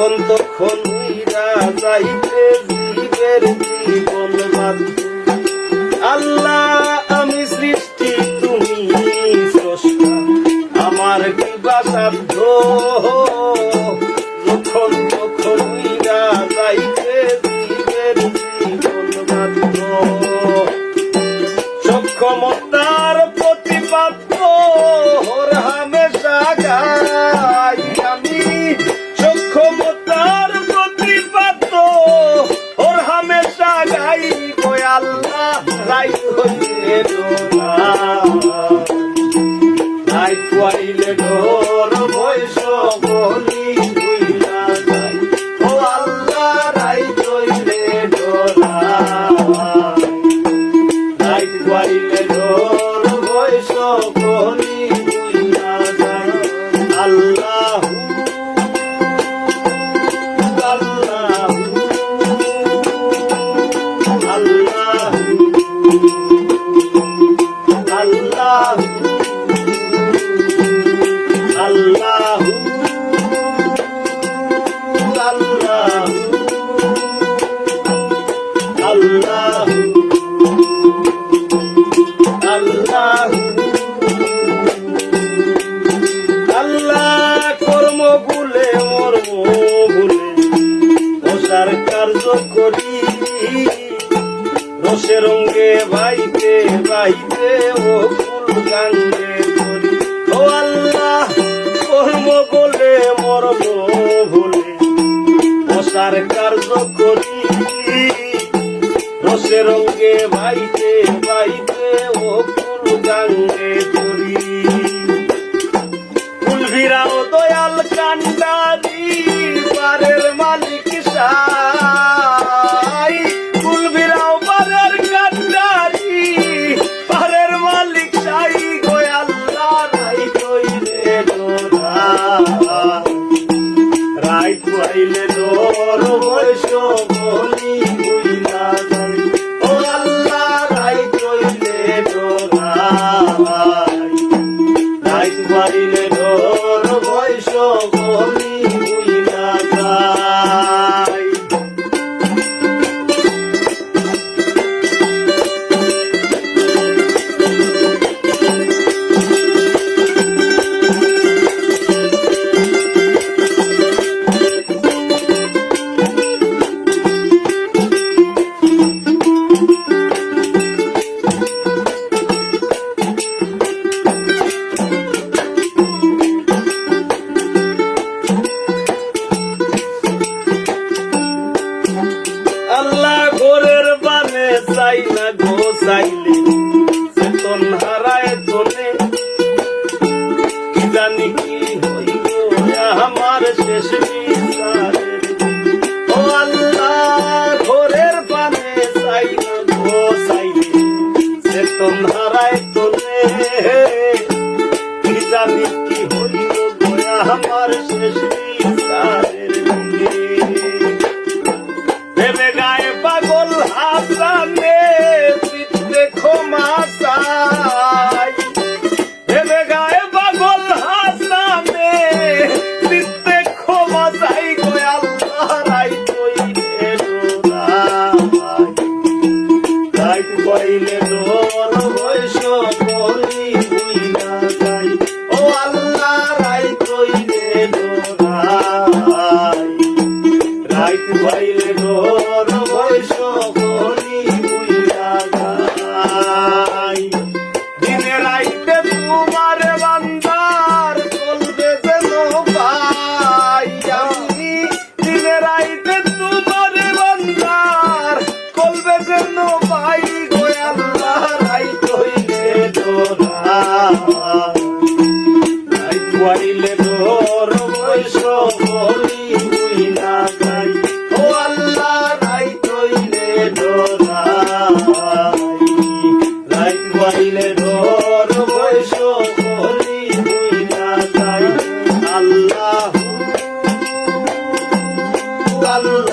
যখন তখন উইরা যাইতে জীবের জীবন বাধ্য। আল্লাহ আমি সৃষ্টি তুমি স্রষ্টা, আমার কি বা সাধ্য, যখন তখন উইরা যাইতে জীবের জীবন বাধ্য। সক্ষমতার প্রতিপাদ্য ওর হামেশা গাই আমি, সক্ষমতার প্রতিপাদ্য ওর হামেশা গাই। কই আল্লাহ রাই হইলে ডোরা, রাই খুয়াইলে ডোর বৈশ বলি ভুইলা যাই। ও আল্লাহ রাই হইলে ডোরা, রাই খুয়াইলে ডোর বৈশ বলি ভুইলা যাই। আল্লাহ আল্লাহ কর্ম ভুলে মর্ম ভুলে রসার কার্য করি, রসে রঙ্গে বাইতে বাইতে ও ফুল গাঙ্গে করি। ও আল্লাহ কর্ম বলে মর্ম ভুলে রসার কার্য করি, রসে রঙ্গে বাইতে বাইতে ও ফুল গাঙ্গে করি। ফুল ভিড়াও দয়াল কান্ডারি পারের মালিক সাই, ফুল ভিড়াও পারের কান্ডারি পারের মালিক সাই। গো আল্লাহ রাই কইলে ডোরা, রাই খুয়াইলে ডোর বৈশ বলি ভুইলা যাই। ও আল্লাহ রাই কইলে ডোরা, রাই খুয়াইলে ডোর বৈশ বলি ভুইলা যাই। আল্লাহ ঘরের বানে চাই না গো চাইলে চেতন হারায় তোলে, কি জানি কি হইল আমার শেষ বিচারের। ও আল্লাহ ঘরের বানে চাই না গো চাইলে চেতন হারায় তোলে, কি জানি কি হইল আমার শেষ বিচারের। ভেবে গায়ে পাগল হাসানে চিত্তে ক্ষমা চাই, ভেবে গায়ে পাগল হাসানে চিত্তে ক্ষমা চাই। গো আল্লাহ রাই কইলে ডোরা, রাই কইলে ডোর বৈশ বলি ভুইলা যাই। ও আল্লাহ রাই কইলে ডোরা, রাই কইলে ডোর বৈশ বলি ভুইলা যাই। দিনে রাইতে তোমার বান্দার কলবে যেন পাই আমি, দিনে রাইতে তোমার বান্দার কলবে যেন পাই। গো আল্লাহ রাই কইলে ডোরা, রাই কইলে ডোর বৈশ বলি ভুইলা যাই। ও আল্লাহ রাই কইলে ডোরা, রাই কইলে ডোর বৈশ বলি ভুইলা যাই। আল্লাহ আল্লাহ